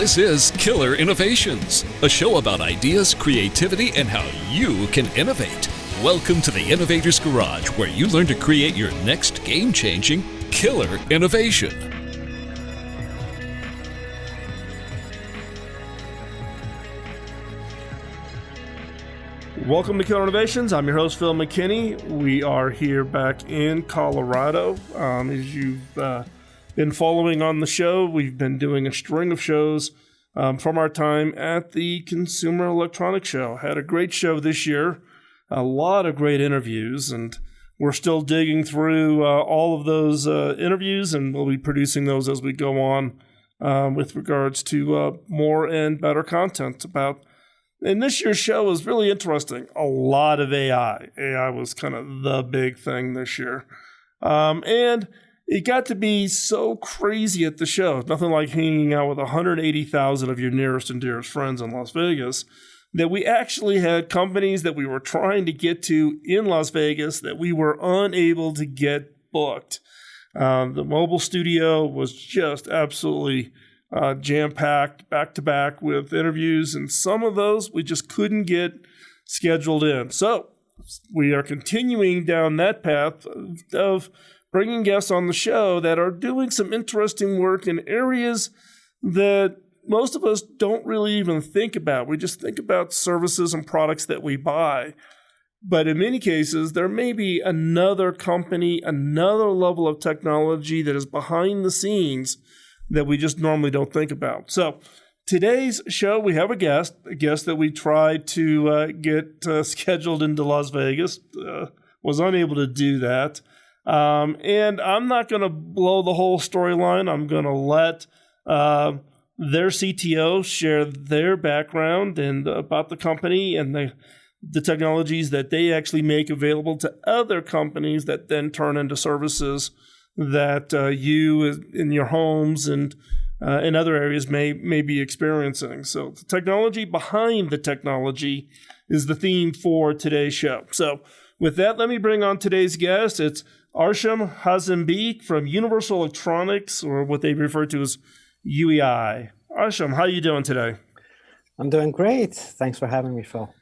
This is Killer Innovations, a show about ideas, creativity, and how you can innovate. Welcome to the Innovator's Garage, where you learn to create your next game-changing killer innovation. Welcome to Killer Innovations. I'm your host, Phil McKinney. We are here back in Colorado. As you've been following on the show, we've been doing a string of shows from our time at the Consumer Electronics Show. Had a great show this year, a lot of great interviews, and we're still digging through all of those interviews, and we'll be producing those as we go on with regards to more and better content about. And this year's show was really interesting. A lot of AI. AI was kind of the big thing this year. And it got to be so crazy at the show. Nothing like hanging out with 180,000 of your nearest and dearest friends in Las Vegas, that we actually had companies that we were trying to get to in Las Vegas that we were unable to get booked. The mobile studio was just absolutely jam-packed, back-to-back with interviews, and some of those we just couldn't get scheduled in. So we are continuing down that path of bringing guests on the show that are doing some interesting work in areas that most of us don't really even think about. We just think about services and products that we buy. But in many cases, there may be another company, another level of technology that is behind the scenes that we just normally don't think about. So today's show, we have a guest that we tried to get scheduled into Las Vegas, was unable to do that. And I'm not going to blow the whole storyline. I'm going to let their CTO share their background and about the company and the technologies that they actually make available to other companies that then turn into services that you in your homes and in other areas may be experiencing. So the technology behind the technology is the theme for today's show. So with that, let me bring on today's guest. It's Arsham Hatambeiki from Universal Electronics, or what they refer to as UEI. Arsham, how are you doing today? I'm doing great. Thanks for having me, Phil.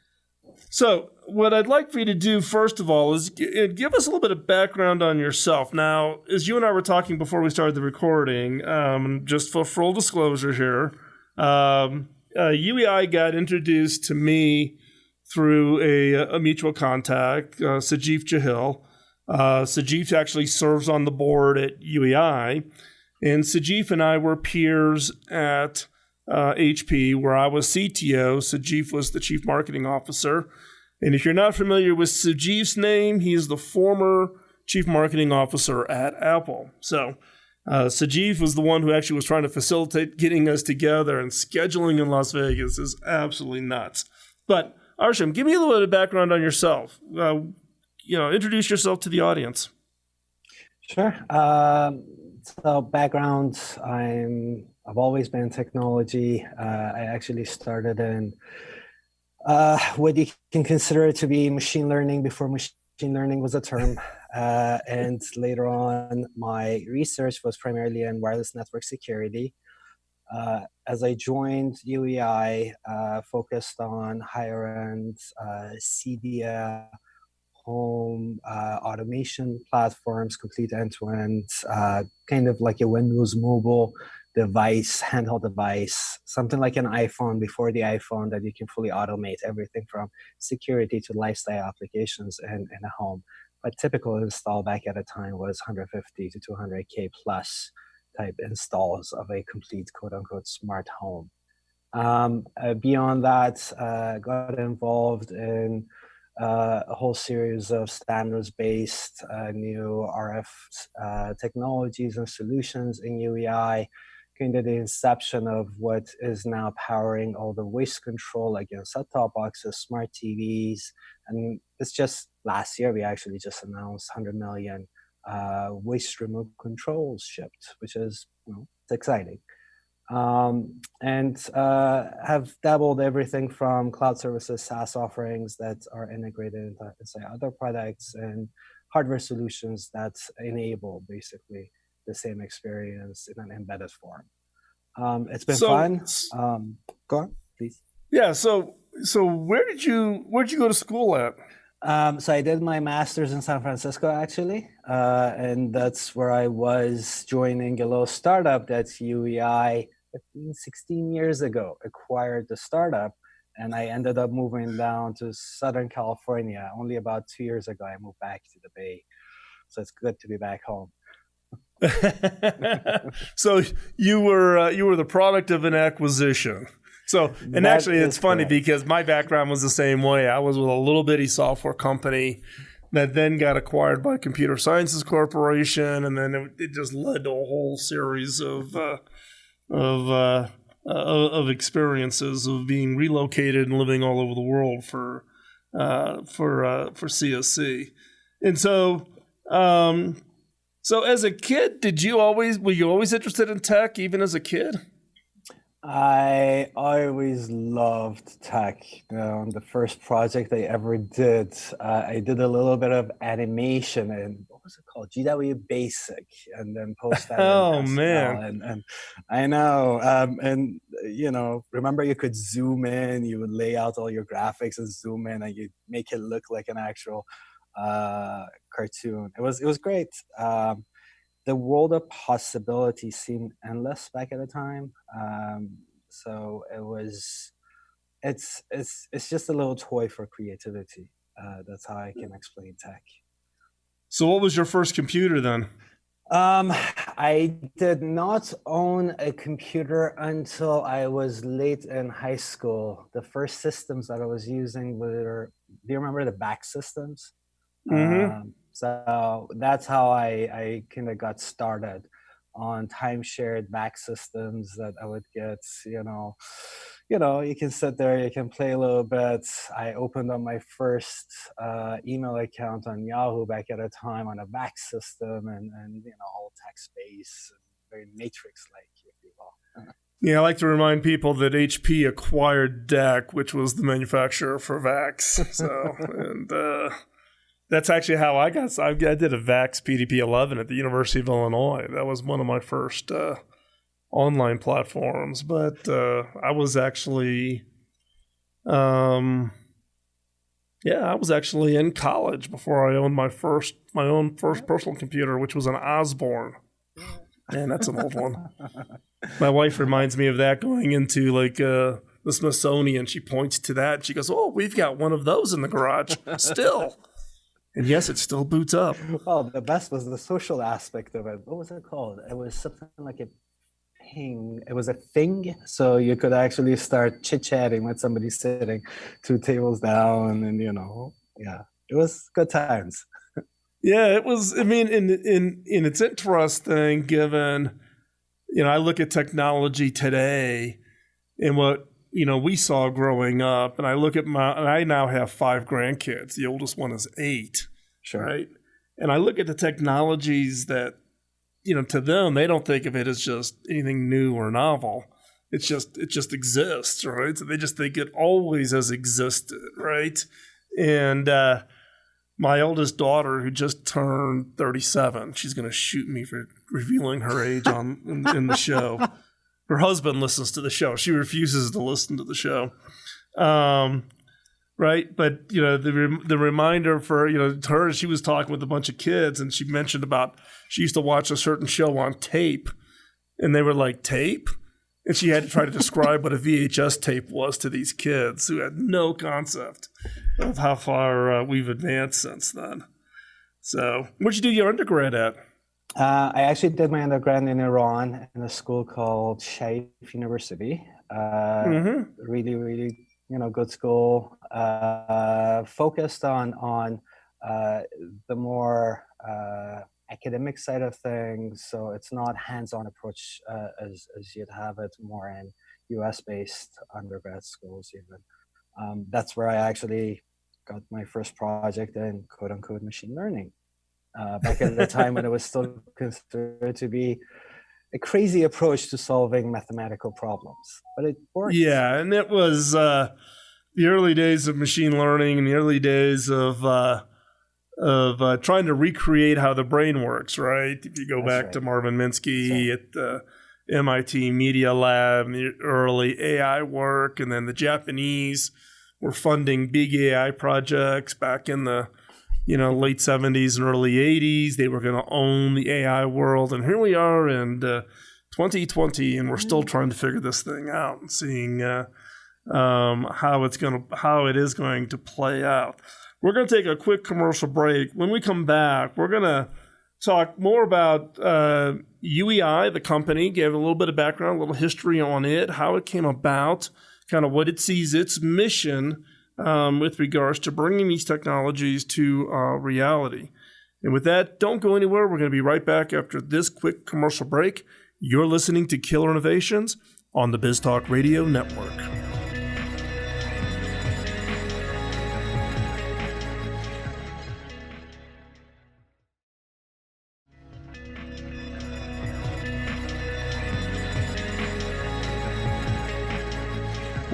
So what I'd like for you to do, first of all, is give us a little bit of background on yourself. Now, as you and I were talking before we started the recording, just for full disclosure here, UEI got introduced to me through a mutual contact, Sajif Jahil. Sajif actually serves on the board at UEI, and Sajif and I were peers at HP, where I was CTO. Sajif was the chief marketing officer. And if you're not familiar with Sajif's name, he is the former chief marketing officer at Apple. So Sajif was the one who actually was trying to facilitate getting us together, and scheduling in Las Vegas is absolutely nuts. But Arsham, give me a little bit of background on yourself. Introduce yourself to the audience. Sure. So background, I've always been in technology. I actually started in what you can consider to be machine learning before machine learning was a term. And later on, my research was primarily in wireless network security. As I joined UEI, focused on higher-end CDA, home automation platforms, complete end-to-end, kind of like a Windows mobile device, handheld device, something like an iPhone before the iPhone, that you can fully automate everything from security to lifestyle applications in a home. But typical install back at a time was 150 to 200K plus type installs of a complete quote-unquote smart home. Beyond that, got involved in a whole series of standards-based new RF technologies and solutions in UEI, kind of the inception of what is now powering all the voice control, like set-top boxes, smart TVs. And it's just last year, we actually just announced 100 million voice remote controls shipped, which is, it's exciting. And have dabbled everything from cloud services, SaaS offerings that are integrated into, say, other products, and hardware solutions that enable basically the same experience in an embedded form. It's been fun. Go on, please. Yeah. So where'd you go to school at? So I did my master's in San Francisco, actually, and that's where I was joining a little startup that's UEI 15, 16 years ago, acquired the startup, and I ended up moving down to Southern California. Only about 2 years ago, I moved back to the Bay. So it's good to be back home. So you were the product of an acquisition. So, and That actually, it's is funny correct. because my background was the same way. I was with a little bitty software company that then got acquired by Computer Sciences Corporation, and then it just led to a whole series of experiences of being relocated and living all over the world for CSC. And so, so as a kid, were you always interested in tech, even as a kid? I always loved tech. The first project I ever did, I did a little bit of animation and what was it called? GW Basic, and then post that Oh, in Pascal. man. And I know. And remember you could zoom in, you would lay out all your graphics and zoom in, and you make it look like an actual cartoon. It was great. The world of possibility seemed endless back at the time. So it's just a little toy for creativity. That's how I can explain tech. So what was your first computer then? I did not own a computer until I was late in high school. The first systems that I was using were, do you remember the back systems? Mm-hmm. So that's how I kind of got started on time-shared back systems that I would get, you can sit there, you can play a little bit. I opened up my first email account on Yahoo back at a time on a back system and all text-based, very matrix-like, if you will. Yeah, I like to remind people that HP acquired DEC, which was the manufacturer for VAX. So, and that's actually how I did a VAX PDP-11 at the University of Illinois. That was one of my first online platforms. But I was actually, I was actually in college before I owned my own first personal computer, which was an Osborne. Man, that's an old one. My wife reminds me of that going into the Smithsonian. She points to that and she goes, "Oh, we've got one of those in the garage still." And yes, it still boots up. Well, the best was the social aspect of it. What was it called? It was something like a ping. It was a thing. So you could actually start chit-chatting with somebody sitting 2 tables down and, it was good times. Yeah, it was. I mean, in it's interesting given, I look at technology today and what, we saw growing up, and I look at I now have 5 grandkids. The oldest one is 8. Sure. Right. And I look at the technologies that, to them, they don't think of it as just anything new or novel. It just exists. Right. So they just think it always has existed. Right. And, my oldest daughter, who just turned 37, she's going to shoot me for revealing her age in the show. Her husband listens to the show. She refuses to listen to the show. Right. But, the reminder for, her, she was talking with a bunch of kids and she mentioned about she used to watch a certain show on tape and they were like, tape? And she had to try to describe what a VHS tape was to these kids who had no concept of how far we've advanced since then. So where'd you do your undergrad at? I actually did my undergrad in Iran in a school called Shaif University. Really, really, good school. Focused on the more academic side of things. So it's not hands-on approach as you'd have it more in US-based undergrad schools even. That's where I actually got my first project in quote-unquote machine learning. Back at the time when it was still considered to be a crazy approach to solving mathematical problems, but it worked. Yeah, and it was the early days of machine learning and the early days of trying to recreate how the brain works, right? If you go back to Marvin Minsky at MIT Media Lab, the early AI work, and then the Japanese were funding big AI projects back in the late 70s and early 80s. They were going to own the AI world, and here we are in 2020, and we're still trying to figure this thing out and seeing how it is going to play out. We're going to take a quick commercial break. When we come back, we're going to talk more about UEI, the company, give a little bit of background, a little history on it, how it came about, kind of what it sees its mission with regards to bringing these technologies to reality. And with that, don't go anywhere. We're going to be right back after this quick commercial break. You're listening to Killer Innovations on the BizTalk Radio Network.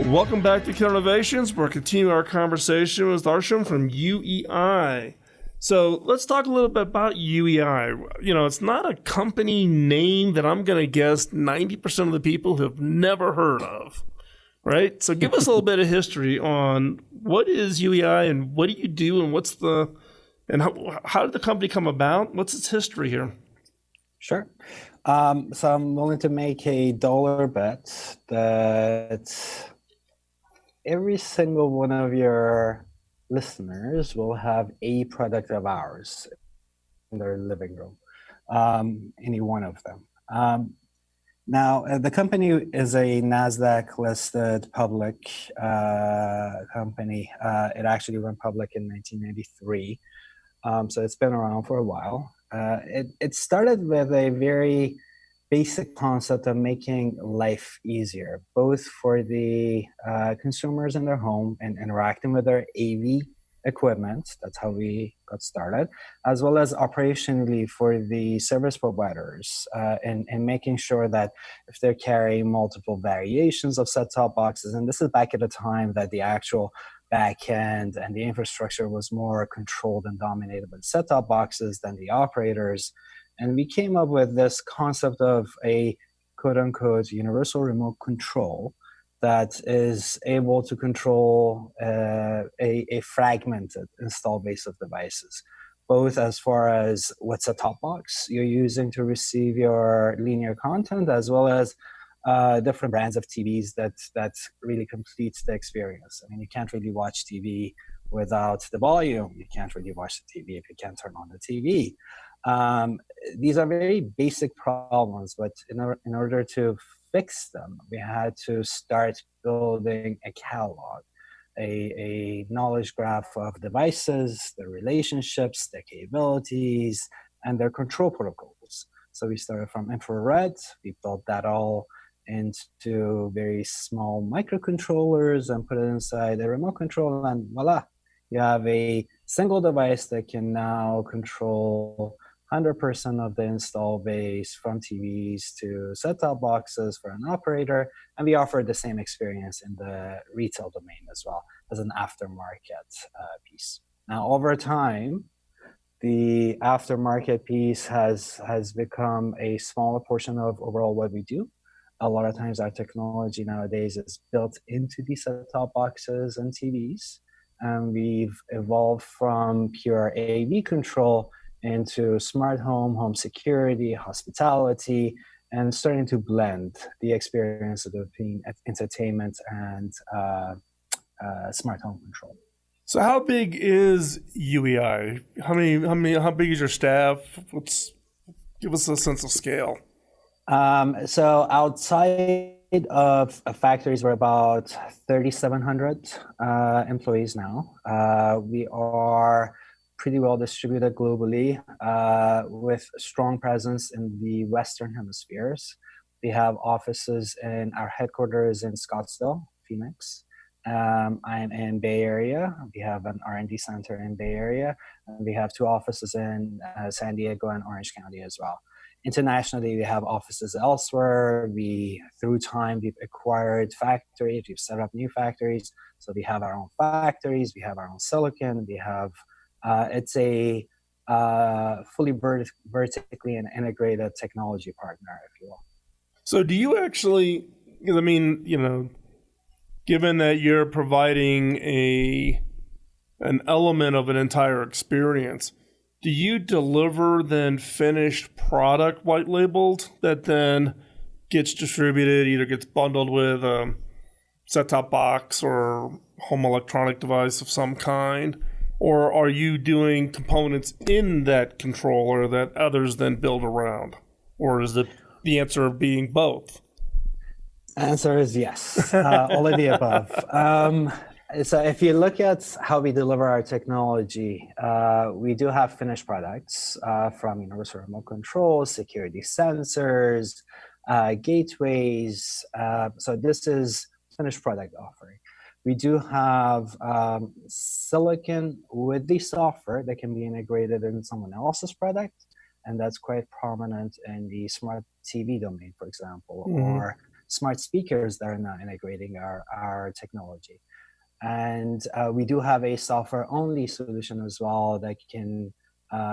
Welcome back to Killer Innovations. We're continuing our conversation with Arsham from UEI. So let's talk a little bit about UEI. It's not a company name that I'm going to guess 90% of the people have never heard of, right? So give us a little bit of history on what is UEI and what do you do and how did the company come about? What's its history here? Sure. So I'm willing to make a dollar bet that every single one of your listeners will have a product of ours in their living room, any one of them. Now, the company is a NASDAQ-listed public company. It actually went public in 1993, so it's been around for a while. It started with a very basic concept of making life easier, both for the consumers in their home and interacting with their AV equipment. That's how we got started, as well as operationally for the service providers and making sure that if they're carrying multiple variations of set-top boxes, and this is back at a time that the actual back end and the infrastructure was more controlled and dominated by set-top boxes than the operators. And we came up with this concept of a quote-unquote universal remote control that is able to control a fragmented install base of devices, both as far as what set-top box you're using to receive your linear content, as well as different brands of TVs that really completes the experience. I mean, you can't really watch TV without the volume. You can't really watch the TV if you can't turn on the TV. These are very basic problems, but in order to fix them, we had to start building a catalog, a knowledge graph of devices, their relationships, their capabilities, and their control protocols. So we started from infrared. We built that all into very small microcontrollers and put it inside a remote control, and voila, you have a single device that can now control 100% of the install base, from TVs to set-top boxes for an operator, and we offer the same experience in the retail domain as well as an aftermarket piece. Now, over time, the aftermarket piece has become a smaller portion of overall what we do. A lot of times our technology nowadays is built into these set-top boxes and TVs, and we've evolved from pure AV control into smart home security, hospitality, and starting to blend the experience between entertainment and smart home control. So how big is UEI? How big is your staff? Give us a sense of scale. So outside of factories, we're about 3,700 employees now. We are pretty well distributed globally with a strong presence in the Western hemispheres. We have offices in our headquarters in Scottsdale, Phoenix. I'm in Bay Area. We have an R&D center in Bay Area. And we have 2 offices in San Diego and Orange County as well. Internationally, we have offices elsewhere. Through time, we've acquired factories. We've set up new factories. So we have our own factories. We have our own silicon. We have it's a fully vertically and integrated technology partner, if you will. So do you actually, because I mean, given that you're providing an element of an entire experience, do you deliver then finished product white labeled that then gets distributed, either gets bundled with a set-top box or home electronic device of some kind? Or are you doing components in that controller that others then build around? Or is the answer being both? Answer is yes, all of the above. So if you look at how we deliver our technology, we do have finished products from universal remote controls, security sensors, gateways. So this is finished product offering. We do have silicon with the software that can be integrated in someone else's product, and that's quite prominent in the smart TV domain, for example, or smart speakers that are now integrating our technology. And we do have a software-only solution as well that can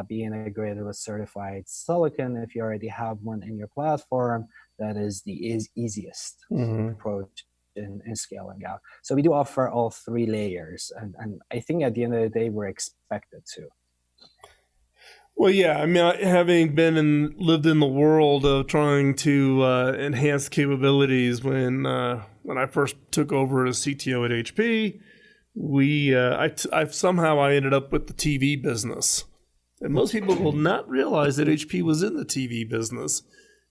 be integrated with certified silicon. If you already have one in your platform, that is the easiest approach in scaling out. So we do offer all three layers, and I think at the end of the day, we're expected to. Well, yeah, I mean, having lived in the world of trying to enhance capabilities when I first took over as CTO at HP, I ended up with the TV business, and most people will not realize that HP was in the TV business,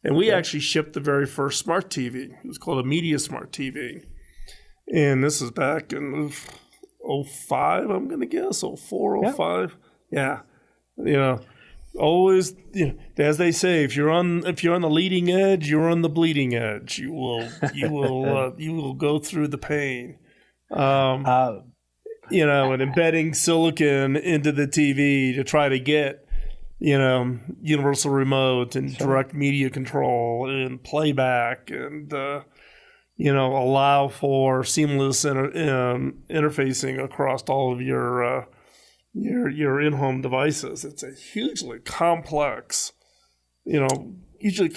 and we actually shipped the very first smart TV. It was called a Media Smart TV, and this is back in 05, I'm going to guess, 04, 05. Yeah, always, as they say, if you're on the leading edge, you're on the bleeding edge. You will go through the pain. And embedding silicon into the TV to try to get, universal remote and direct media control and playback and allow for seamless interfacing across all of your in-home devices. It's a hugely complex, usually,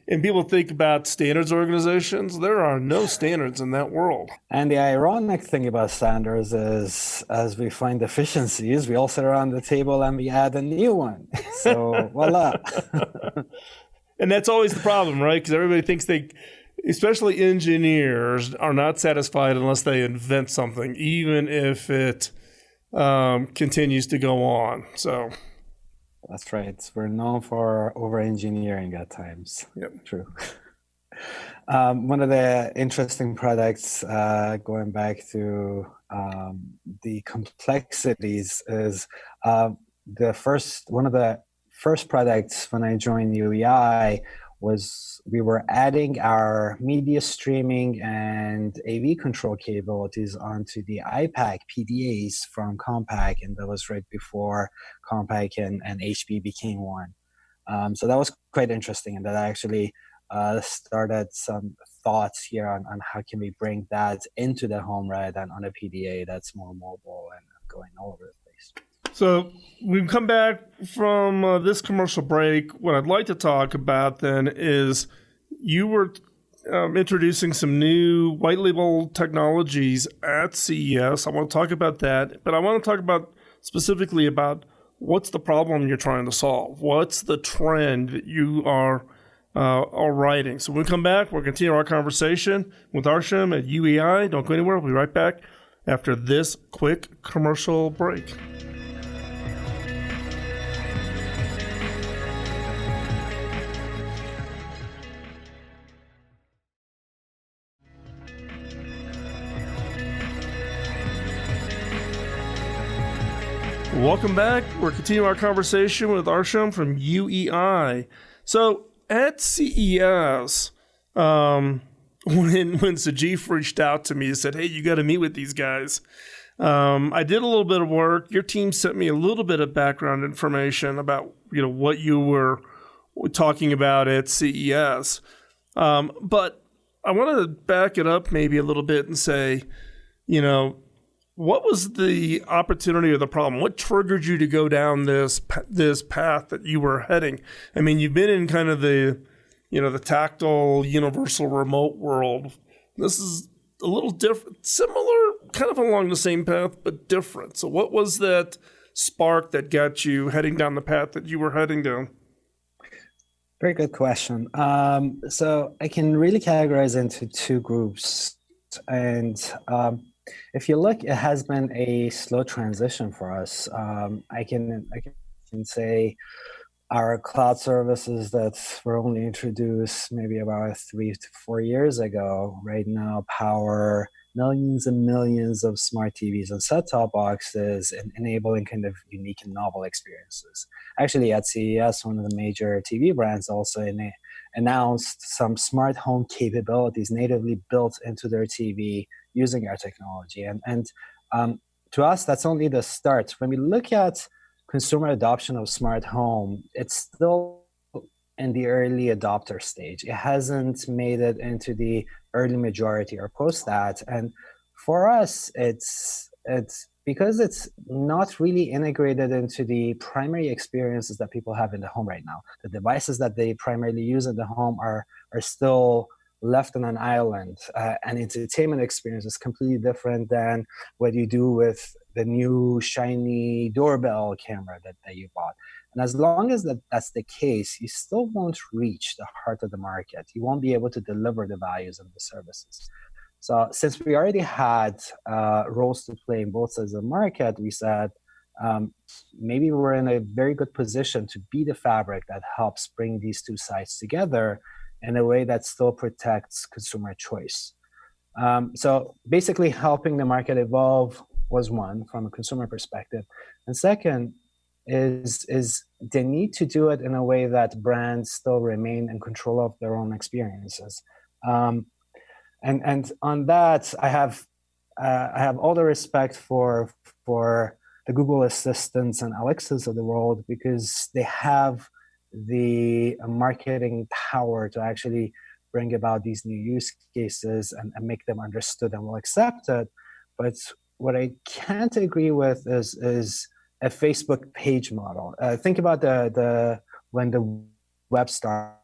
and people think about standards organizations. There are no standards in that world. And the ironic thing about standards is, as we find deficiencies, we all sit around the table and we add a new one. So voila. And that's always the problem, right? Because everybody thinks especially engineers, are not satisfied unless they invent something, even if it continues to go on. So that's right. We're known for over-engineering at times. Yep. True. One of the interesting products, going back to the complexities, is one of the first products when I joined UEI was we were adding our media streaming and AV control capabilities onto the iPAQ PDAs from Compaq, and that was right before Compaq and HP became one. So that was quite interesting, and that actually started some thoughts here on how can we bring that into the home rather than on a PDA that's more mobile and going all over the place. So we've come back from this commercial break. What I'd like to talk about then is you were introducing some new white label technologies at CES. I want to talk about that, but I want to talk about specifically about what's the problem you're trying to solve. What's the trend that you are writing? So when we come back, we'll continue our conversation with Arsham at UEI. Don't go anywhere. We'll be right back after this quick commercial break. Welcome back. We're continuing our conversation with Arsham from UEI. So at CES, when Sajif reached out to me and said, hey, you got to meet with these guys, I did a little bit of work. Your team sent me a little bit of background information about what you were talking about at CES. But I want to back it up maybe a little bit and say, what was the opportunity or the problem? What triggered you to go down this path that you were heading? I mean, you've been in kind of the the tactile universal remote world. This is a little different, similar, kind of along the same path, but different. So what was that spark that got you heading down the path that you were heading down? Very good question. So I can really categorize into two groups. And if you look, it has been a slow transition for us. I can say our cloud services that were only introduced maybe about 3 to 4 years ago, right now power millions and millions of smart TVs and set-top boxes and enabling kind of unique and novel experiences. Actually, at CES, one of the major TV brands also announced some smart home capabilities natively built into their TV using our technology. And to us, that's only the start. When we look at consumer adoption of smart home, it's still in the early adopter stage. It hasn't made it into the early majority or post that. And for us, it's because it's not really integrated into the primary experiences that people have in the home right now. The devices that they primarily use in the home are still left on an island. And entertainment experience is completely different than what you do with the new shiny doorbell camera that you bought. And as long as that's the case, you still won't reach the heart of the market. You won't be able to deliver the values of the services. So since we already had roles to play in both sides of the market, we said maybe we're in a very good position to be the fabric that helps bring these two sides together in a way that still protects consumer choice. So basically helping the market evolve was one from a consumer perspective. And second is the need to do it in a way that brands still remain in control of their own experiences. And on that, I have all the respect for the Google Assistants and Alexas of the world, because they have the marketing power to actually bring about these new use cases and make them understood and well accepted. But what I can't agree with is a Facebook page model. Think about when the web started.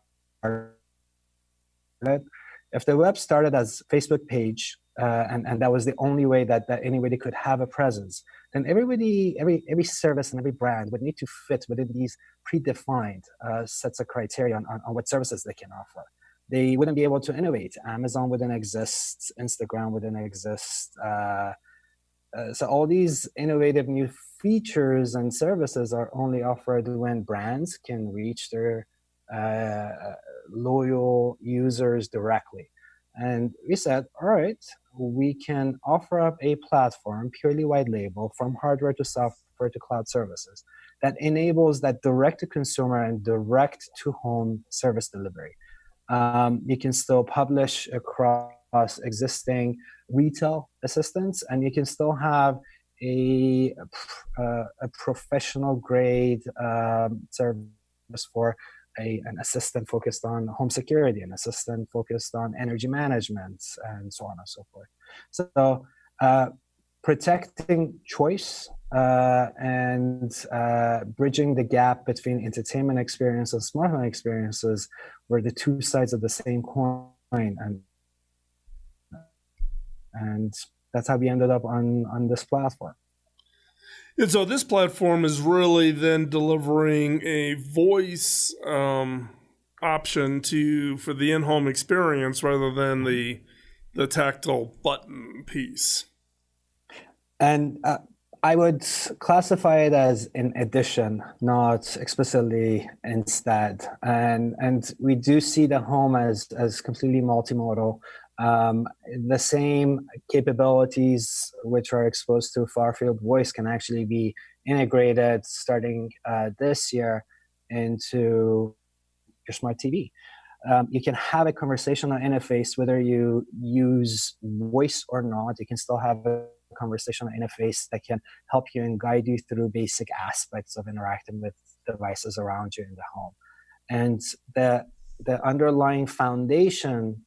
If the web started as Facebook page, and that was the only way that anybody could have a presence, then every service and every brand would need to fit within these predefined sets of criteria on what services they can offer. They wouldn't be able to innovate. Amazon wouldn't exist. Instagram wouldn't exist. So all these innovative new features and services are only offered when brands can reach their loyal users directly. And we said, all right, we can offer up a platform, purely white label, from hardware to software to cloud services, that enables that direct to consumer and direct to home service delivery. You can still publish across existing retail assistants, and you can still have a professional grade service for an assistant focused on home security, an assistant focused on energy management, and so on and so forth. So protecting choice and bridging the gap between entertainment experience and smart home experiences were the two sides of the same coin, and that's how we ended up on this platform. And so this platform is really then delivering a voice option for the in-home experience rather than the tactile button piece. And I would classify it as an addition, not explicitly instead. And we do see the home as completely multimodal. The same capabilities which are exposed to far-field voice can actually be integrated starting this year into your smart TV. You can have a conversational interface whether you use voice or not. You can still have a conversational interface that can help you and guide you through basic aspects of interacting with devices around you in the home. And the underlying foundation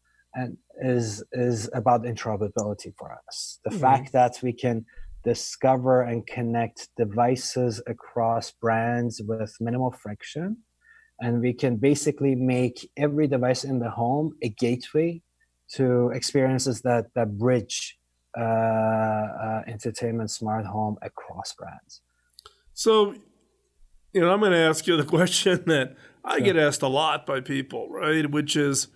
is about interoperability for us. The fact that we can discover and connect devices across brands with minimal friction And we can basically make every device in the home a gateway to experiences that bridge entertainment smart home across brands. So, I'm going to ask you the question that I get asked a lot by people, right? Which is,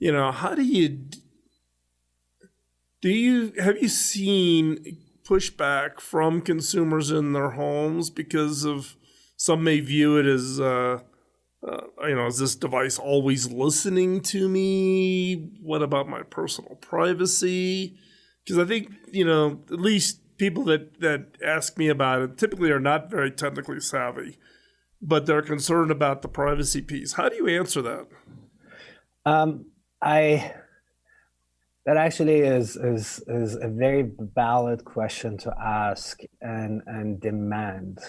how have you seen pushback from consumers in their homes because of, some may view it as, is this device always listening to me? What about my personal privacy? Because I think, at least people that ask me about it typically are not very technically savvy, but they're concerned about the privacy piece. How do you answer that? That actually is a very valid question to ask and demand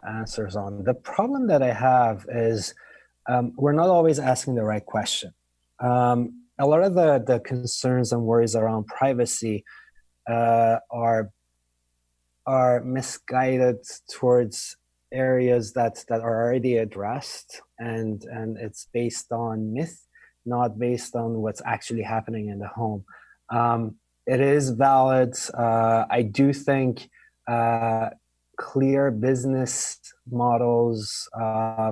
answers on. The problem that I have is we're not always asking the right question. A lot of the concerns and worries around privacy are misguided towards areas that are already addressed, and it's based on myth, not based on what's actually happening in the home. It is valid. I do think clear business models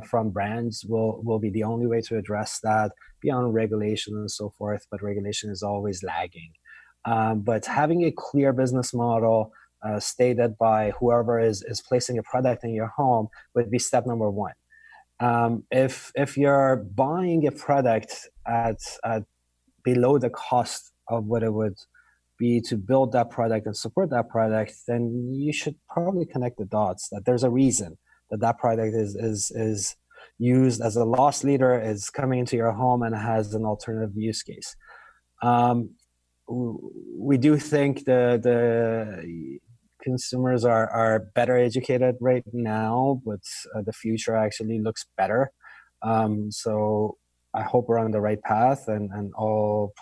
from brands will be the only way to address that beyond regulation and so forth, but regulation is always lagging. But having a clear business model stated by whoever is placing a product in your home would be step number one. If you're buying a product at below the cost of what it would be to build that product and support that product, then you should probably connect the dots that there's a reason that product is used as a loss leader, is coming into your home and has an alternative use case. We do think the consumers are better educated right now, but the future actually looks better. So I hope we're on the right path, and all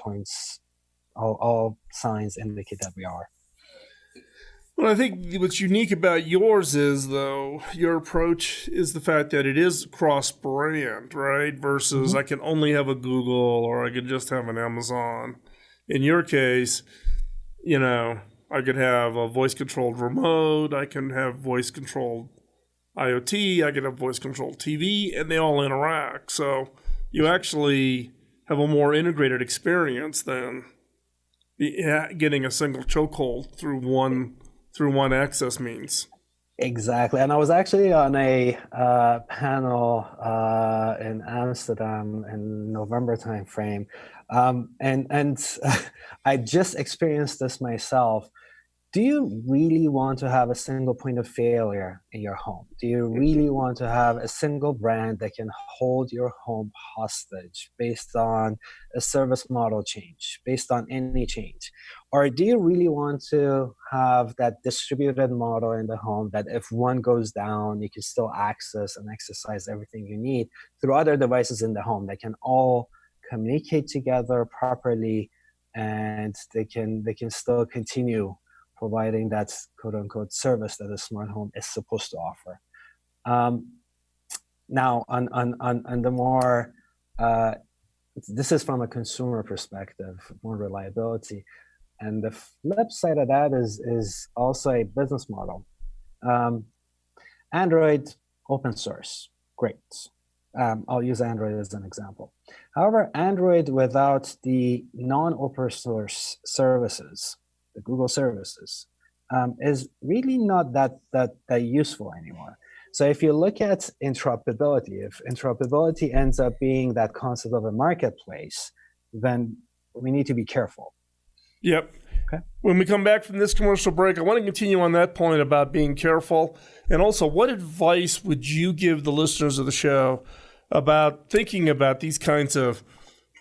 signs indicate that we are. Well, I think what's unique about yours is, though, your approach is the fact that it is cross-brand, right? Versus I can only have a Google or I could just have an Amazon. In your case, I could have a voice-controlled remote, I can have voice-controlled IoT, I could have voice-controlled TV, and they all interact. So you actually have a more integrated experience than getting a single chokehold through one access means. Exactly. And I was actually on a panel in Amsterdam in November timeframe. And I just experienced this myself. Do you really want to have a single point of failure in your home? Do you really want to have a single brand that can hold your home hostage based on a service model change, based on any change? Or do you really want to have that distributed model in the home that if one goes down, you can still access and exercise everything you need through other devices in the home that can all communicate together properly, and they can still continue providing that quote-unquote service that a smart home is supposed to offer. Now, on the more, this is from a consumer perspective, more reliability. And the flip side of that is also a business model. Android, open source, great. I'll use Android as an example. However, Android without the non-open source services, the Google services, is really not that useful anymore. So if you look at interoperability, if interoperability ends up being that concept of a marketplace, then we need to be careful. Yep. Okay. When we come back from this commercial break, I want to continue on that point about being careful. And also, what advice would you give the listeners of the show about thinking about these kinds of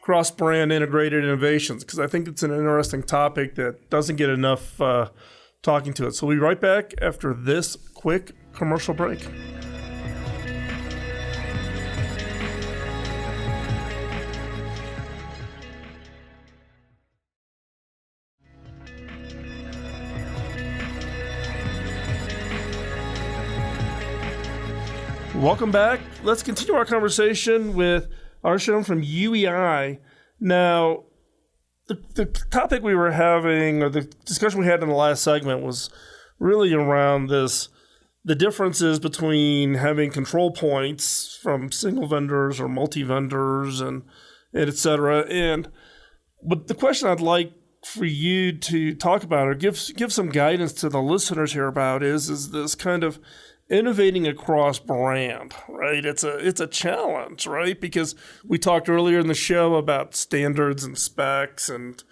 cross-brand integrated innovations? Because I think it's an interesting topic that doesn't get enough talking to it. So we'll be right back after this quick commercial break. Welcome back. Let's continue our conversation with Arsham from UEI. Now, the topic we were having, or the discussion we had in the last segment, was really around the differences between having control points from single vendors or multi-vendors and et cetera. But the question I'd like for you to talk about, or give some guidance to the listeners here about, is this kind of innovating across brand, right? It's a challenge, right? Because we talked earlier in the show about standards and specs, and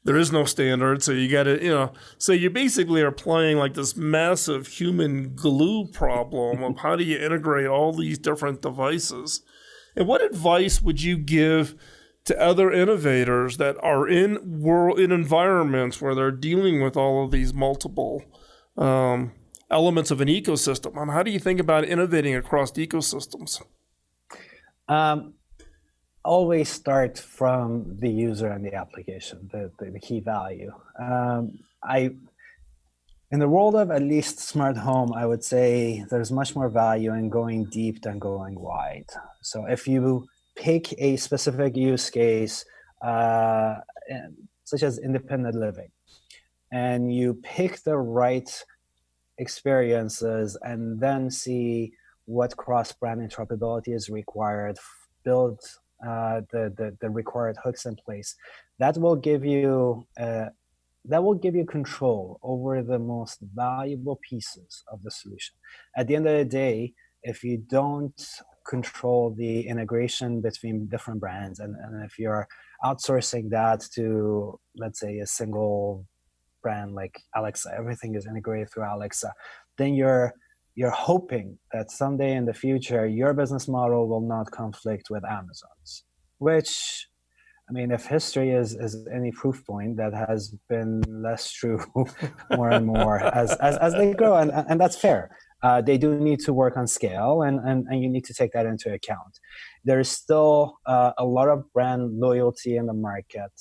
there is no standard. So you got to, so you basically are playing like this massive human glue problem of how do you integrate all these different devices? And what advice would you give to other innovators that are in environments where they're dealing with all of these multiple elements of an ecosystem? How do you think about innovating across ecosystems? Always start from the user and the application, the key value. In the world of at least smart home, I would say there's much more value in going deep than going wide. So if you pick a specific use case, such as independent living, and you pick the right experiences and then see what cross-brand interoperability is required, build the required hooks in place, that will give you control over the most valuable pieces of the solution. At the end of the day, if you don't control the integration between different brands, and if you're outsourcing that to, let's say, a single brand like Alexa, everything is integrated through Alexa, then you're hoping that someday in the future your business model will not conflict with Amazon's, which, I mean, if history is any proof point, that has been less true more and more as they grow, and that's fair. They do need to work on scale, and you need to take that into account. There is still a lot of brand loyalty in the market.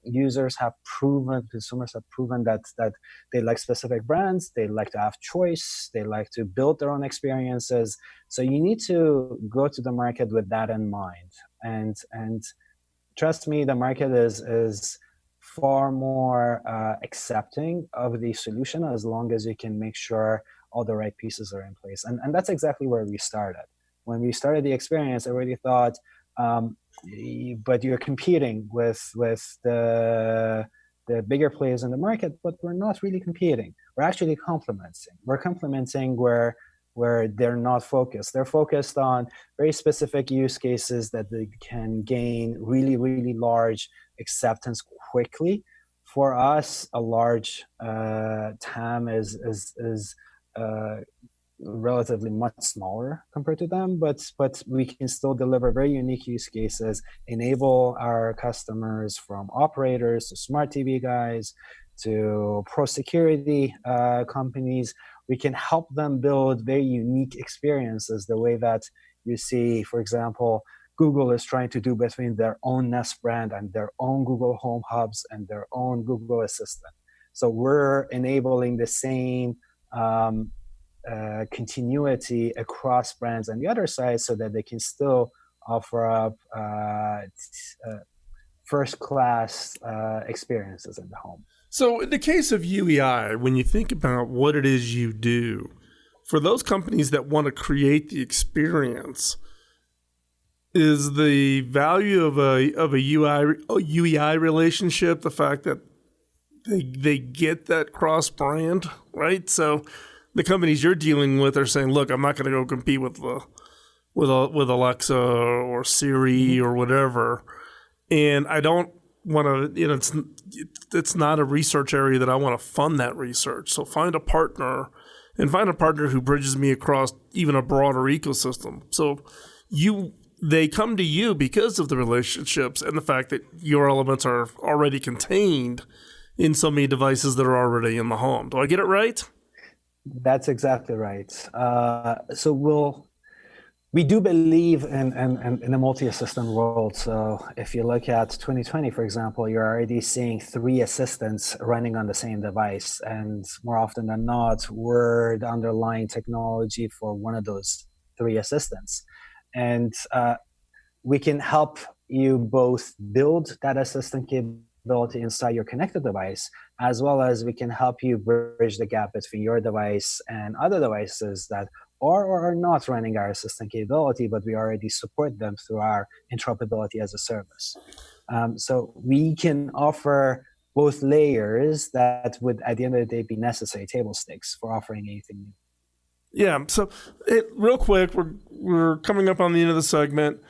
Consumers have proven that they like specific brands, they like to have choice, they like to build their own experiences. So you need to go to the market with that in mind. And trust me, the market is far more accepting of the solution as long as you can make sure all the right pieces are in place. And that's exactly where we started. When we started the experience, I already thought, but you're competing with the bigger players in the market, but we're not really competing. We're actually complementing. We're complementing where they're not focused. They're focused on very specific use cases that they can gain really, really large acceptance quickly. For us, a large TAM is relatively much smaller compared to them, but we can still deliver very unique use cases, enable our customers, from operators to smart TV guys to pro security companies. We can help them build very unique experiences, the way that you see, for example, Google is trying to do between their own Nest brand and their own Google Home hubs and their own Google Assistant. So we're enabling the same continuity across brands on the other side, so that they can still offer up first-class experiences in the home. So in the case of UEI, when you think about what it is you do, for those companies that want to create the experience, is the value of a UEI relationship the fact that they get that cross-brand, right? So the companies you're dealing with are saying, look, I'm not going to go compete with Alexa or Siri or whatever, and I don't want to, it's not a research area that I want to fund that research. So find a partner who bridges me across even a broader ecosystem. So they come to you because of the relationships and the fact that your elements are already contained in so many devices that are already in the home. Do I get it right? That's exactly right. So we do believe in a multi-assistant world. So if you look at 2020, for example, you're already seeing 3 assistants running on the same device. And more often than not, we're the underlying technology for one of those 3 assistants. And we can help you both build that assistant capability inside your connected device, as well as we can help you bridge the gap between your device and other devices that are not running our assistant capability, but we already support them through our interoperability as a service. So we can offer both layers that would, at the end of the day, be necessary table stakes for offering anything new. Yeah. So, real quick, we're coming up on the end of the segment.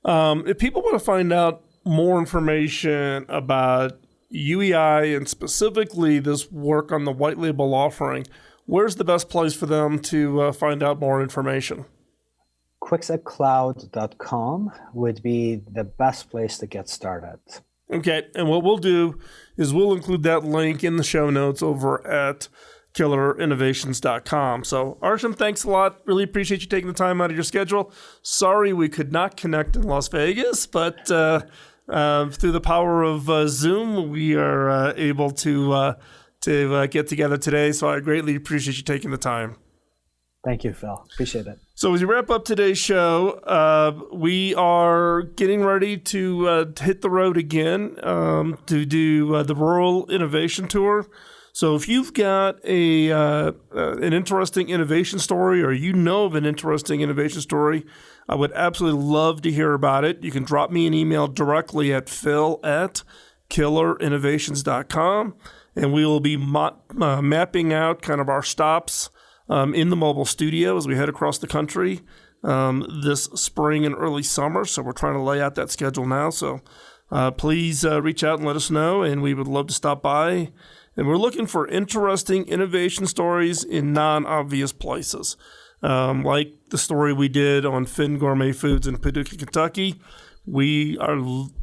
If people want to find out more information about UEI and specifically this work on the white label offering, where's the best place for them to find out more information? QuicksetCloud.com would be the best place to get started. Okay, and what we'll do is we'll include that link in the show notes over at killerinnovations.com. So, Arsham, thanks a lot. Really appreciate you taking the time out of your schedule. Sorry we could not connect in Las Vegas, but through the power of Zoom, we are able to get together today. So I greatly appreciate you taking the time. Thank you, Phil. Appreciate it. So as we wrap up today's show, we are getting ready to hit the road again to do the Rural Innovation Tour. So if you've got an interesting innovation story, or you know of an interesting innovation story, I would absolutely love to hear about it. You can drop me an email directly at phil@killerinnovations.com, and we will be mapping out kind of our stops in the mobile studio as we head across the country this spring and early summer. So we're trying to lay out that schedule now. So please reach out and let us know, and we would love to stop by. And we're looking for interesting innovation stories in non-obvious places, like the story we did on Finn Gourmet Foods in Paducah, Kentucky. We are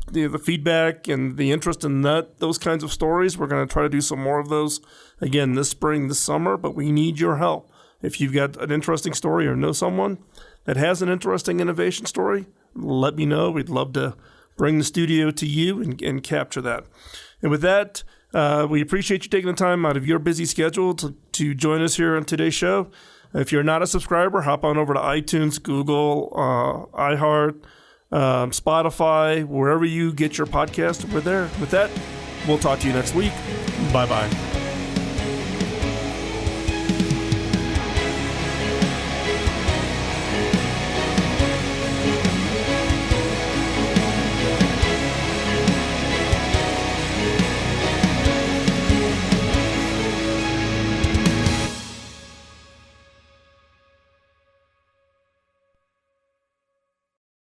the feedback and the interest in those kinds of stories. We're going to try to do some more of those again this spring, this summer, but we need your help. If you've got an interesting story or know someone that has an interesting innovation story, let me know. We'd love to bring the studio to you and capture that. And with that, we appreciate you taking the time out of your busy schedule to join us here on today's show. If you're not a subscriber, hop on over to iTunes, Google, iHeart, Spotify, wherever you get your podcast. We're there. With that, we'll talk to you next week. Bye-bye.